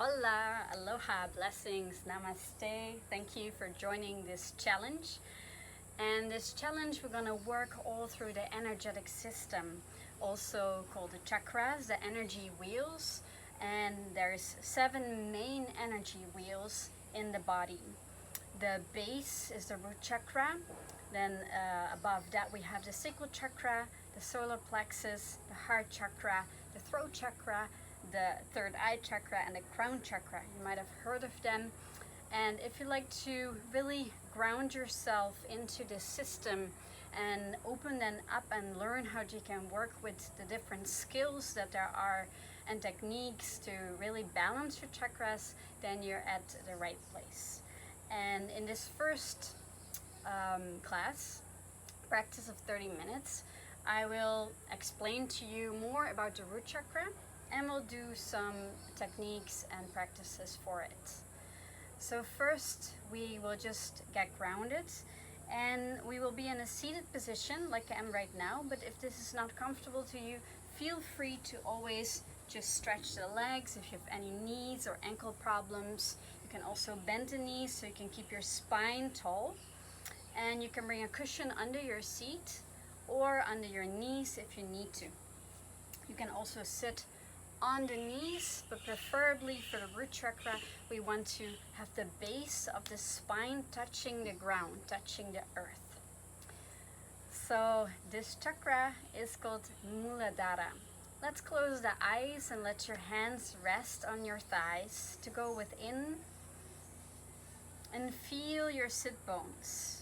Hola, aloha, blessings, namaste. Thank you for joining this challenge. And this challenge, we're going to work all through the energetic system, also called the chakras, the energy wheels. And there's 7 main energy wheels in the body. The base is the root chakra. Then above that we have the sacral chakra, the solar plexus, the heart chakra, the throat chakra, the third eye chakra, and the crown chakra. You might have heard of them. And if you like to really ground yourself into this system and open them up and learn how you can work with the different skills that there are and techniques to really balance your chakras, then you're at the right place. And in this first class, practice of 30 minutes, I will explain to you more about the root chakra, and we'll do some techniques and practices for it. So first we will just get grounded, and we will be in a seated position like I am right now, but if this is not comfortable to you, feel free to always just stretch the legs. If you have any knees or ankle problems, you can also bend the knees so you can keep your spine tall. And you can bring a cushion under your seat or under your knees if you need to. You can also sit on the knees, but preferably for the root chakra, we want to have the base of the spine touching the ground, touching the earth. So this chakra is called Muladhara. Let's close the eyes and let your hands rest on your thighs to go within and feel your sit bones.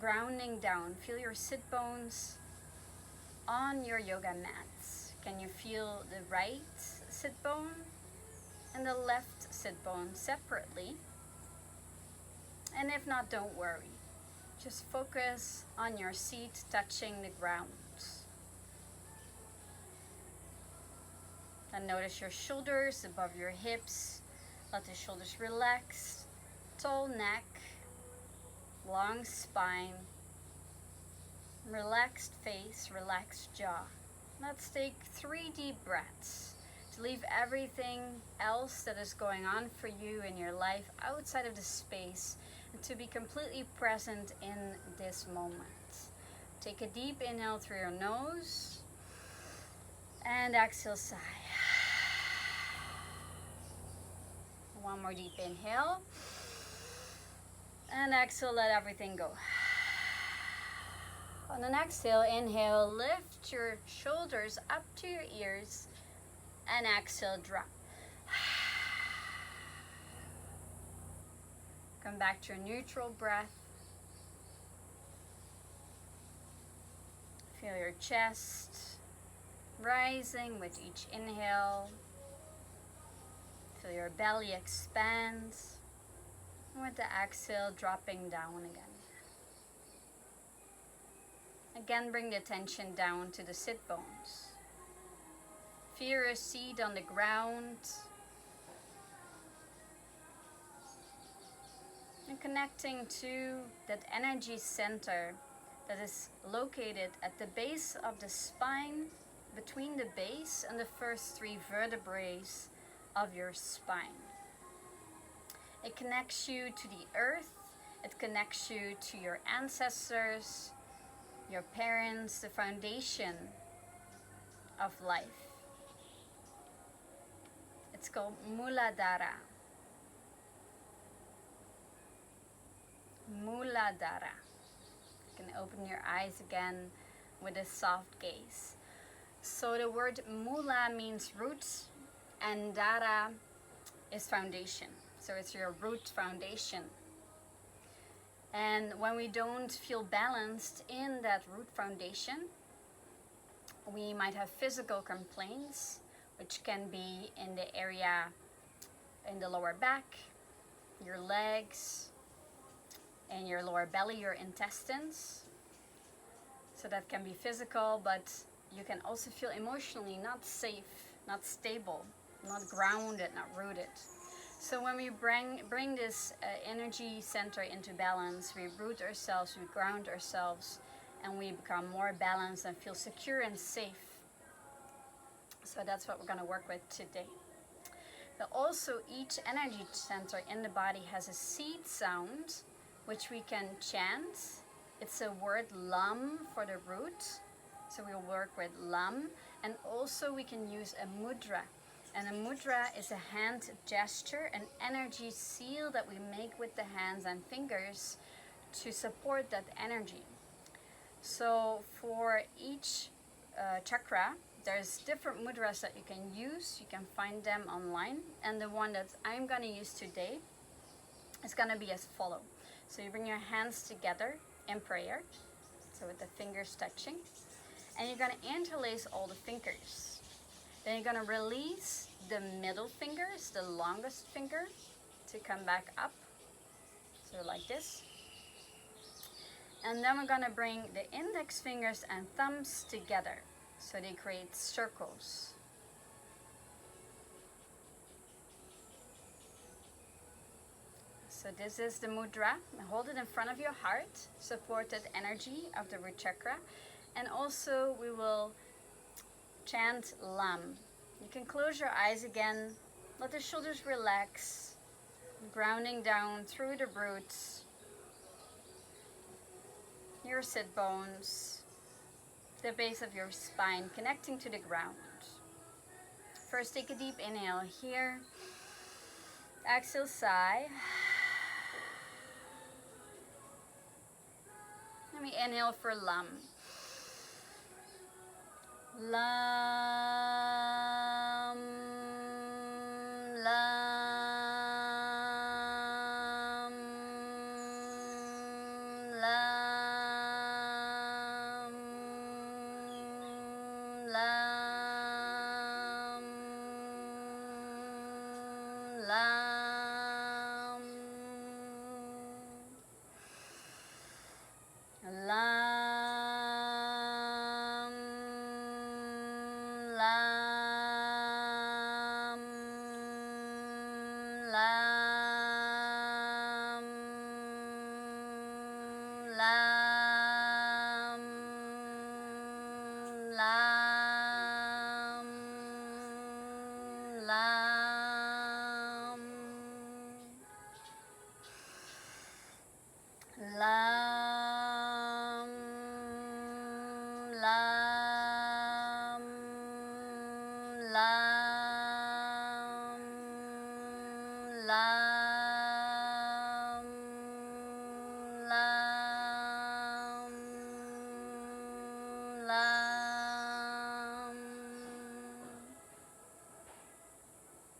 Grounding down, feel your sit bones on your yoga mats. Can you feel the right sit bone and the left sit bone separately? And if not, don't worry. Just focus on your seat touching the ground. And notice your shoulders above your hips. Let the shoulders relax. Tall neck. Long spine, relaxed face, relaxed jaw. Let's take 3 deep breaths to leave everything else that is going on for you in your life outside of the space and to be completely present in this moment. Take a deep inhale through your nose and exhale, sigh. One more deep inhale. And exhale, let everything go. On an exhale, inhale, lift your shoulders up to your ears. And exhale, drop. Come back to your neutral breath. Feel your chest rising with each inhale. Feel your belly expand. And with the exhale, dropping down again. Again, bring the attention down to the sit bones. Feel your seat on the ground. And connecting to that energy center that is located at the base of the spine, between the base and the first 3 vertebrae of your spine. It connects you to the earth. It connects you to your ancestors, your parents, the foundation of life. It's called Muladhara. Muladhara. You can open your eyes again with a soft gaze. So the word mula means roots and dhara is foundation. So it's your root foundation. And when we don't feel balanced in that root foundation, we might have physical complaints, which can be in the area in the lower back, your legs, and your lower belly, your intestines. So that can be physical, but you can also feel emotionally not safe, not stable, not grounded, not rooted. So when we bring this energy center into balance, we root ourselves, we ground ourselves, and we become more balanced and feel secure and safe. So that's what we're going to work with today. Also, each energy center in the body has a seed sound, which we can chant. It's a word lam for the root. So we'll work with lam. And also we can use a mudra. And a mudra is a hand gesture, an energy seal that we make with the hands and fingers to support that energy. So for each chakra, there's different mudras that you can use. You can find them online. And the one that I'm going to use today is going to be as follow. So you bring your hands together in prayer, so with the fingers touching. And you're going to interlace all the fingers. Then you're going to release the middle fingers, the longest finger, to come back up. So like this. And then we're going to bring the index fingers and thumbs together, so they create circles. So this is the mudra. Hold it in front of your heart, support that energy of the root chakra. And also we will chant Lam. You can close your eyes again, let the shoulders relax, grounding down through the roots, your sit bones, the base of your spine, connecting to the ground. First, take a deep inhale here. Exhale, sigh. Let me inhale for Lam. Lam, Lam, Lam, Lam, Lam, Lam.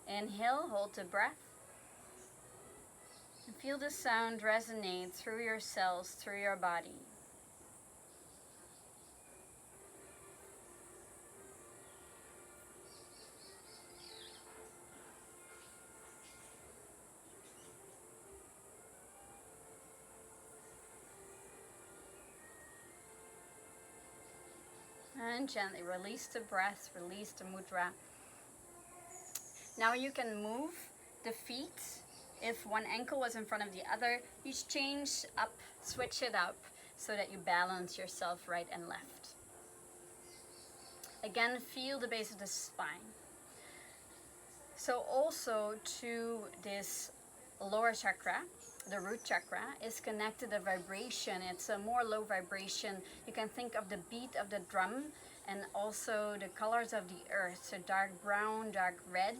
Inhale, hold the breath. And feel the sound resonate through your cells, through your body. And gently release the breath, release the mudra. Now you can move the feet. If one ankle was in front of the other, you change up, switch it up so that you balance yourself right and left. Again, feel the base of the spine. So also to this lower chakra, the root chakra, is connected a vibration. It's a more low vibration. You can think of the beat of the drum and also the colors of the earth. So dark brown, dark red.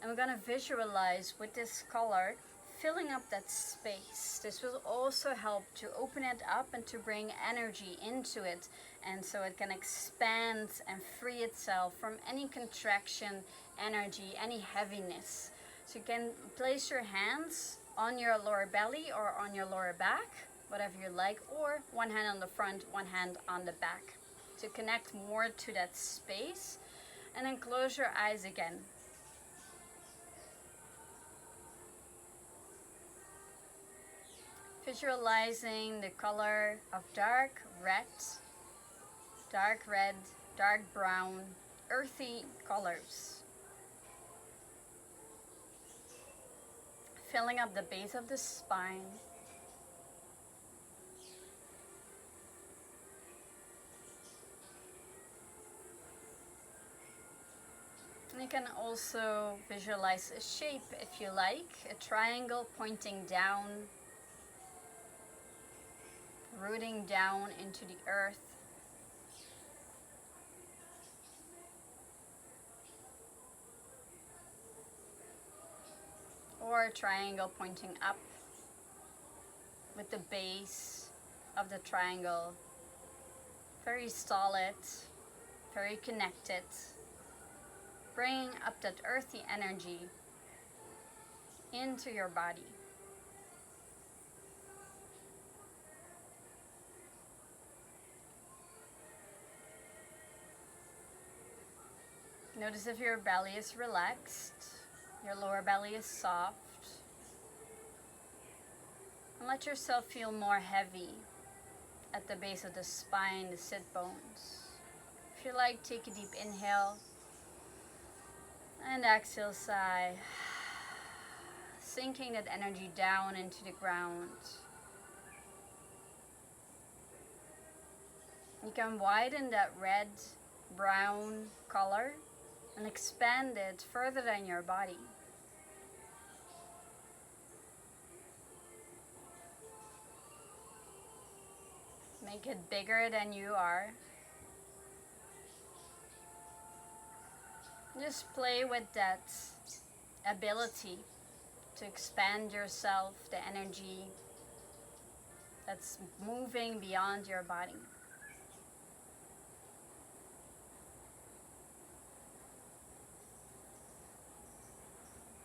And we're going to visualize with this color filling up that space. This will also help to open it up and to bring energy into it, and so it can expand and free itself from any contraction energy, any heaviness. So you can place your hands on your lower belly or on your lower back, whatever you like, or one hand on the front, one hand on the back, to connect more to that space. And then close your eyes again. Visualizing the color of dark red, dark brown, earthy colors. Filling up the base of the spine. And You can also visualize a shape if you like, a triangle pointing down, rooting down into the earth. Or a triangle pointing up with the base of the triangle very solid, very connected, bringing up that earthy energy into your body. Notice if your belly is relaxed, your lower belly is soft, and let yourself feel more heavy at the base of the spine, the sit bones. If you like, take a deep inhale and exhale, sigh, sinking that energy down into the ground. You can widen that red, brown color and expand it further than your body. Make it bigger than you are. Just play with that ability to expand yourself, the energy that's moving beyond your body.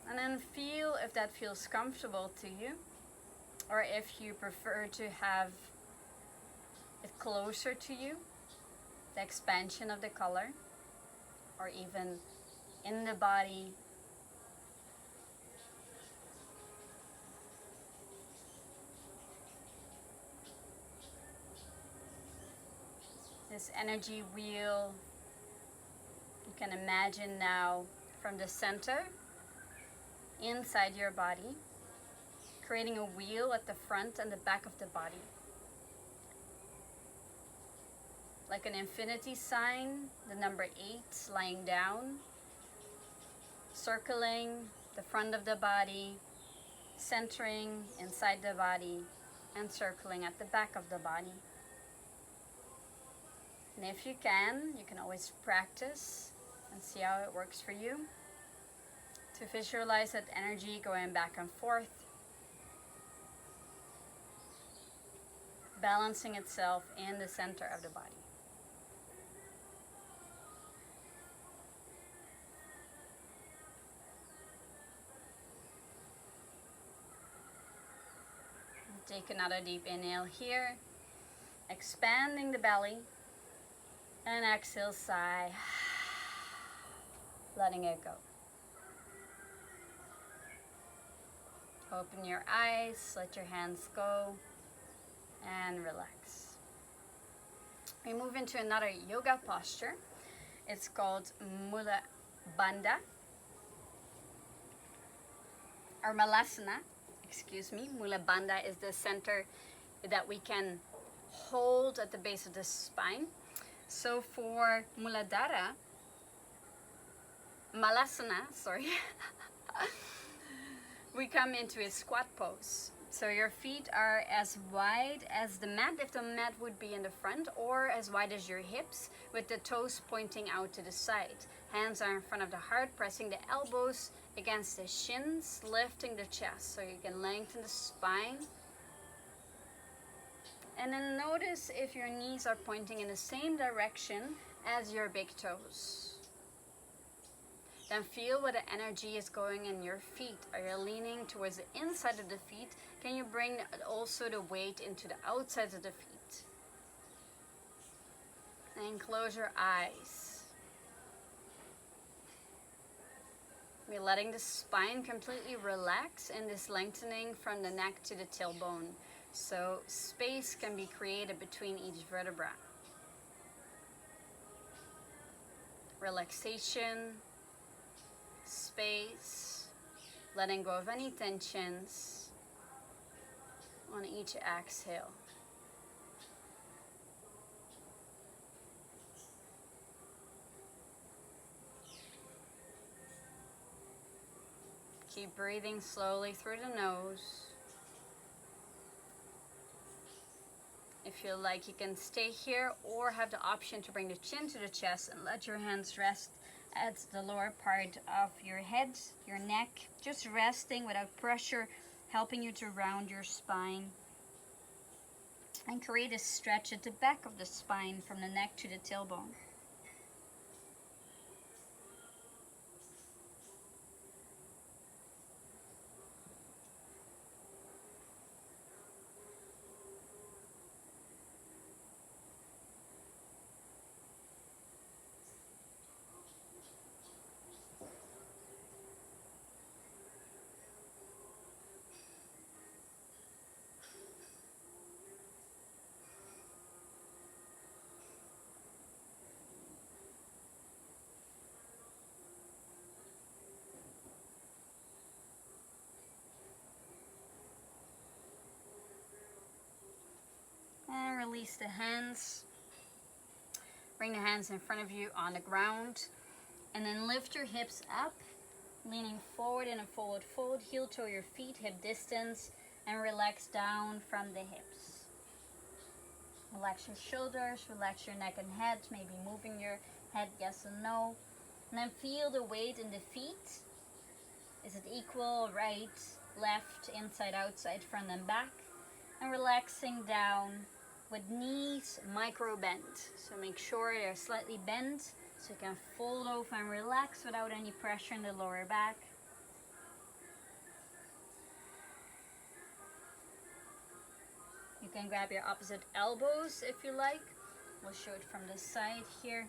And then feel if that feels comfortable to you, or if you prefer to have it closer to you, the expansion of the color, or even in the body. This energy wheel, you can imagine now from the center inside your body, creating a wheel at the front and the back of the body. Like an infinity sign, the number 8 lying down, circling the front of the body, centering inside the body, and circling at the back of the body. And if you can always practice and see how it works for you, to visualize that energy going back and forth, balancing itself in the center of the body. Take another deep inhale here, expanding the belly, and exhale, sigh, letting it go. Open your eyes, let your hands go, and relax. We move into another yoga posture. It's called Mula Bandha, or Malasana. Excuse me, Mula Bandha is the center that we can hold at the base of the spine. So for Muladhara, Malasana, sorry, we come into a squat pose. So your feet are as wide as the mat, if the mat would be in the front, or as wide as your hips, with the toes pointing out to the side. Hands are in front of the heart, pressing the elbows against the shins, lifting the chest so you can lengthen the spine. And then notice if your knees are pointing in the same direction as your big toes. Then feel where the energy is going in your feet. Are you leaning towards the inside of the feet? Can you bring also the weight into the outsides of the feet? And close your eyes. We're letting the spine completely relax in this lengthening from the neck to the tailbone. So space can be created between each vertebra. Relaxation, space, letting go of any tensions on each exhale. Keep breathing slowly through the nose. If you like, you can stay here or have the option to bring the chin to the chest and let your hands rest at the lower part of your head, your neck. Just resting without pressure, helping you to round your spine. And create a stretch at the back of the spine from the neck to the tailbone. And release the hands. Bring the hands in front of you on the ground. And then lift your hips up, leaning forward in a forward fold. Heel toe your feet, hip distance, and relax down from the hips. Relax your shoulders, relax your neck and head, maybe moving your head yes and no. And then feel the weight in the feet. Is it equal, right, left, inside, outside, front and back? And relaxing down with knees micro bend. So make sure they're slightly bent so you can fold over and relax without any pressure in the lower back. You can grab your opposite elbows if you like. We'll show it from the side here.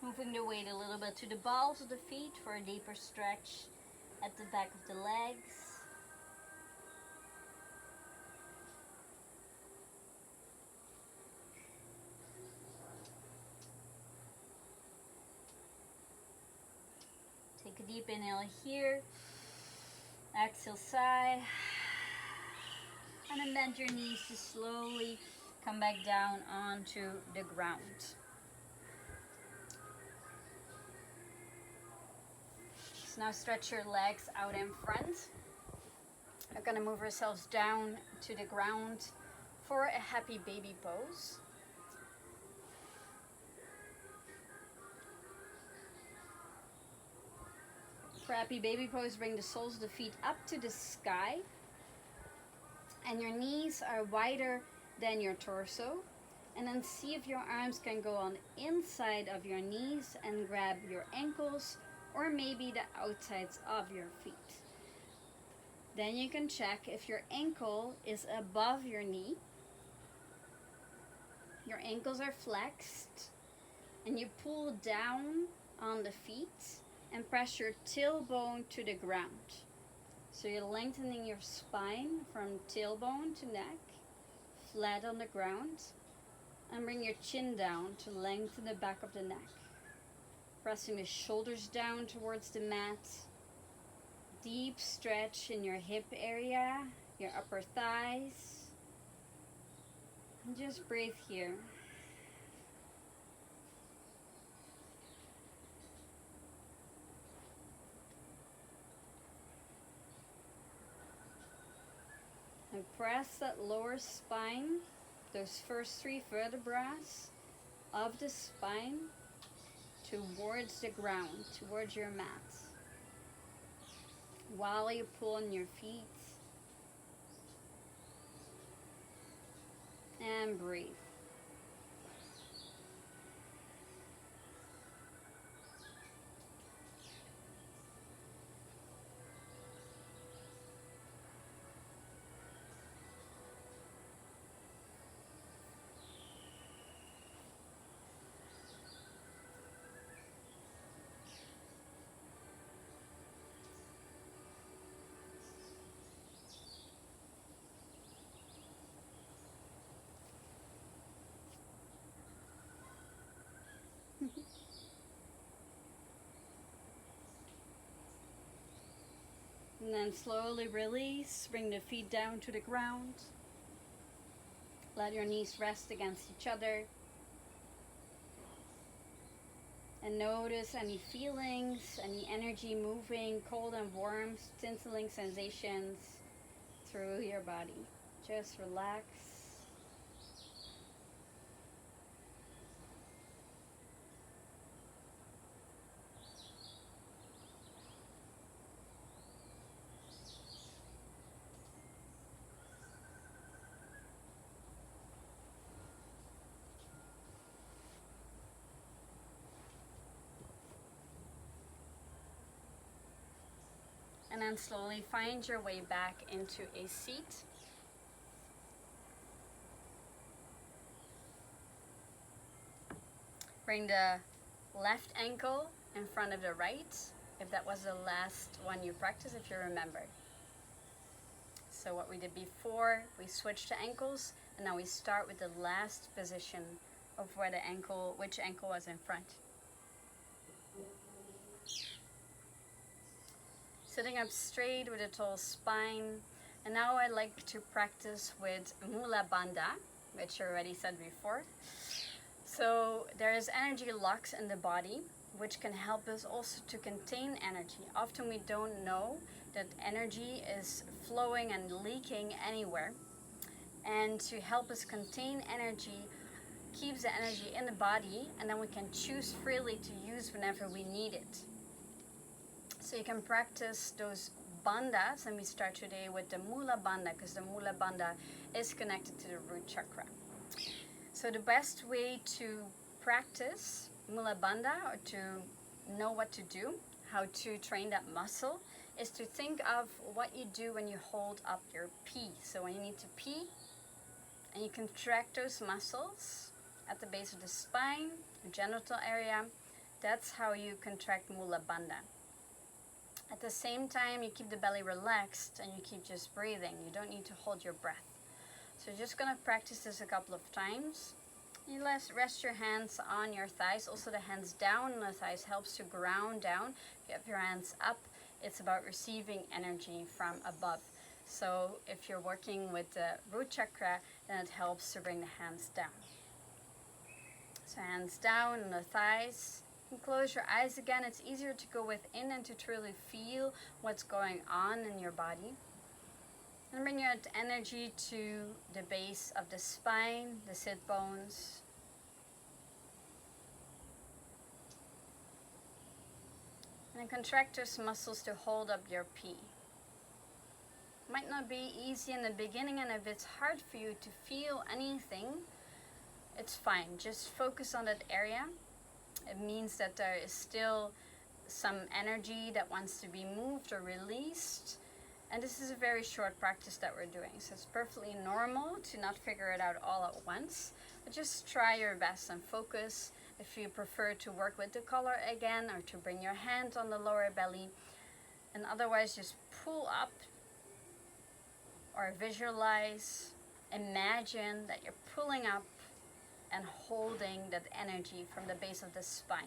Moving the weight a little bit to the balls of the feet for a deeper stretch at the back of the legs. Take a deep inhale here. Exhale, sigh. And then bend your knees to slowly come back down onto the ground. So now stretch your legs out in front. We're going to move ourselves down to the ground for a happy baby pose. For happy baby pose, bring the soles of the feet up to the sky. And your knees are wider than your torso. And then see if your arms can go on the inside of your knees and grab your ankles or maybe the outsides of your feet. Then you can check if your ankle is above your knee. Your ankles are flexed and you pull down on the feet and press your tailbone to the ground. So you're lengthening your spine from tailbone to neck, flat on the ground, and bring your chin down to lengthen the back of the neck. Pressing the shoulders down towards the mat. Deep stretch in your hip area, your upper thighs. And just breathe here. And press that lower spine, those first 3 vertebrae of the spine towards the ground, towards your mat. While you pull on your feet. And breathe. And then slowly release, bring the feet down to the ground. Let your knees rest against each other. And notice any feelings, any energy moving, cold and warm, tingling sensations through your body. Just relax. And then slowly find your way back into a seat. Bring the left ankle in front of the right, if that was the last one you practiced, if you remember. So what we did before, we switched the ankles, and now we start with the last position of where the ankle, which ankle was in front. Sitting up straight with a tall spine. And now I like to practice with Mula Bandha, which I already said before. So there is energy locks in the body, which can help us also to contain energy. Often we don't know that energy is flowing and leaking anywhere. And to help us contain energy, keeps the energy in the body, and then we can choose freely to use whenever we need it. So you can practice those bandhas, and we start today with the Mula Bandha, because the Mula Bandha is connected to the root chakra. So the best way to practice Mula Bandha, or to know what to do, how to train that muscle, is to think of what you do when you hold up your pee. So when you need to pee, and you contract those muscles at the base of the spine, the genital area, that's how you contract Mula Bandha. At the same time, you keep the belly relaxed and you keep just breathing. You don't need to hold your breath. So you're just going to practice this a couple of times. You rest your hands on your thighs. Also the hands down on the thighs helps to ground down. If you have your hands up, it's about receiving energy from above. So if you're working with the root chakra, then it helps to bring the hands down. So hands down on the thighs. And close your eyes again. It's easier to go within and to truly feel what's going on in your body. And bring your energy to the base of the spine, the sit bones. And then contract those muscles to hold up your pee. Might not be easy in the beginning, and if it's hard for you to feel anything, it's fine. Just focus on that area. It means that there is still some energy that wants to be moved or released. And this is a very short practice that we're doing. So it's perfectly normal to not figure it out all at once. But just try your best and focus. If you prefer to work with the collar again, or to bring your hand on the lower belly. And otherwise just pull up or visualize, imagine that you're pulling up and holding that energy from the base of the spine.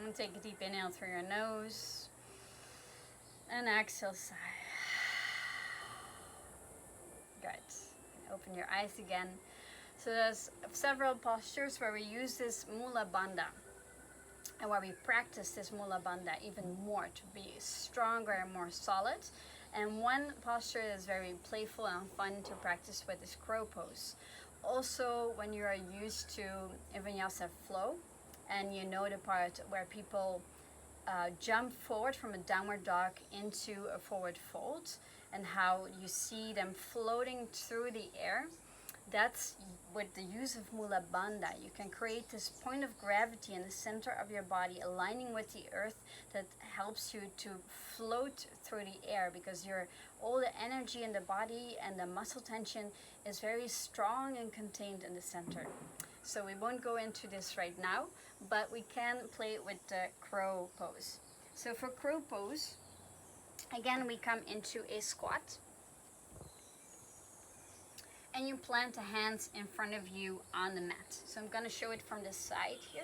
And take a deep inhale through your nose. And exhale, sigh. Good. Open your eyes again. So there's several postures where we use this Mula Bandha. And where we practice this Mula Bandha even more to be stronger and more solid. And one posture that is very playful and fun to practice with is crow pose. Also, when you are used to Vinyasa flow, and you know the part where people jump forward from a downward dog into a forward fold, and how you see them floating through the air. That's with the use of Mula Bandha. You can create this point of gravity in the center of your body, aligning with the earth, that helps you to float through the air, because all the energy in the body and the muscle tension is very strong and contained in the center. So we won't go into this right now, but we can play with the crow pose. So for crow pose, again we come into a squat. And you plant the hands in front of you on the mat. So I'm going to show it from the side here.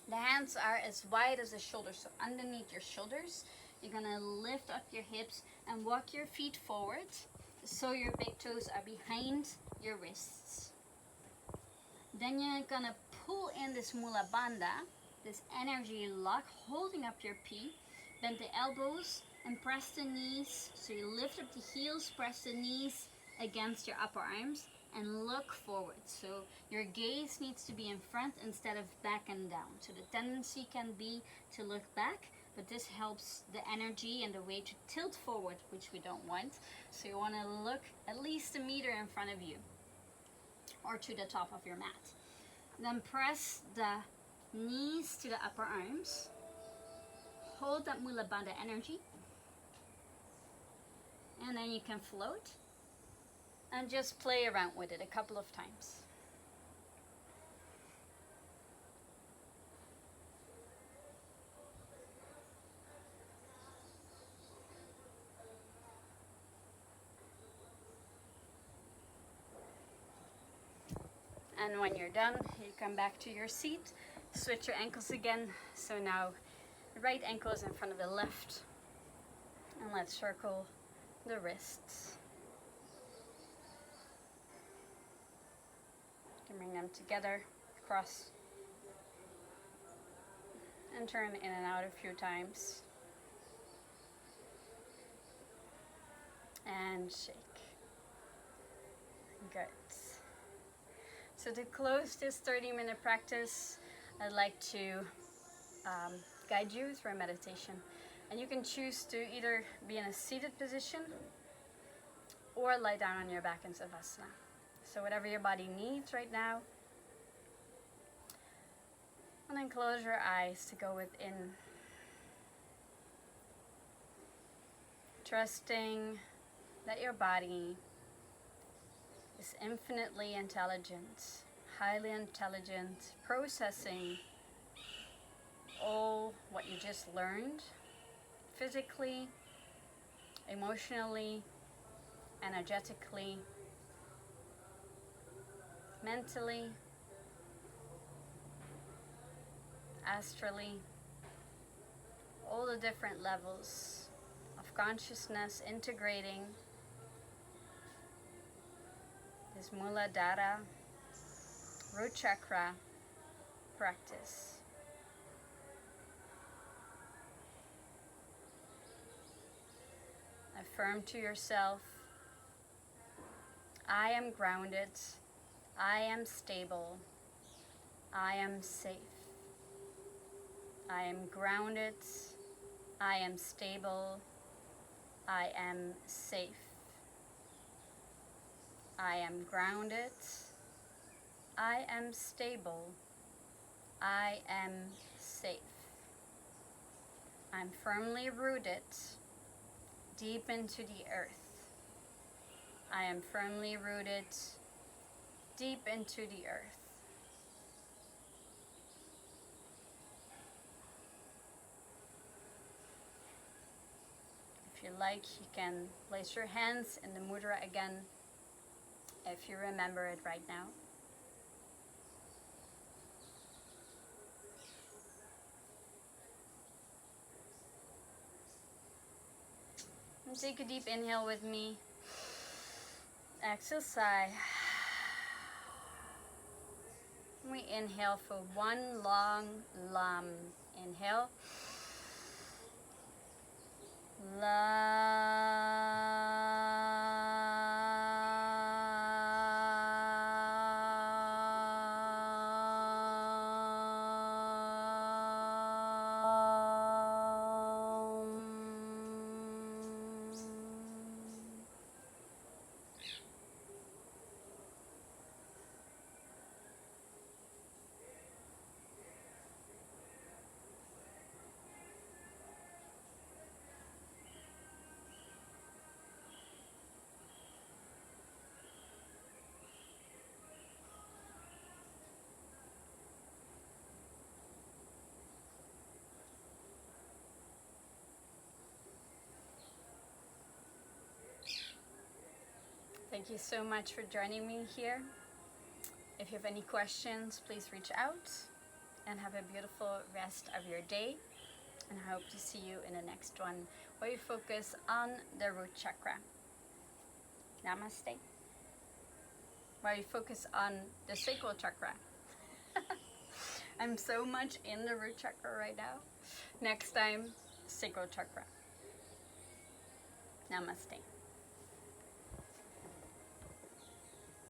The hands are as wide as the shoulders, so underneath your shoulders. You're going to lift up your hips and walk your feet forward so your big toes are behind your wrists. Then you're going to pull in this Mula Bandha, this energy lock, holding up your pee. Bend the elbows and press the knees. So you lift up the heels, press the knees against your upper arms and look forward. So your gaze needs to be in front instead of back and down. So the tendency can be to look back, but this helps the energy and the weight to tilt forward, which we don't want. So you want to look at least a meter in front of you or to the top of your mat. Then press the knees to the upper arms. Hold that Mula Bandha energy. And then you can float. And just play around with it a couple of times. And when you're done, you come back to your seat, switch your ankles again. So now the right ankle is in front of the left. And let's circle the wrists. Bring them together, cross, and turn in and out a few times. And shake. Good. So to close this 30-minute practice, I'd like to guide you through a meditation. And you can choose to either be in a seated position or lie down on your back in Savasana. So whatever your body needs right now. And then close your eyes to go within. Trusting that your body is infinitely intelligent, highly intelligent, processing all what you just learned, physically, emotionally, energetically, mentally, astrally, all the different levels of consciousness integrating this Muladhara root chakra practice. Affirm to yourself, I am grounded, I am stable, I am safe. I am grounded, I am stable, I am safe. I am grounded, I am stable, I am safe. I'm firmly rooted deep into the earth. I am firmly rooted deep into the earth. If you like, you can place your hands in the mudra again if you remember it right now. And take a deep inhale with me. Exhale, sigh. We inhale for one long lam. Inhale. Thank you so much for joining me here. If you have any questions, please reach out, and have a beautiful rest of your day. And I hope to see you in the next one where you focus on the root chakra. Namaste. Where you focus on the sacral chakra. I'm so much in the root chakra right now. Next time, sacral chakra. Namaste.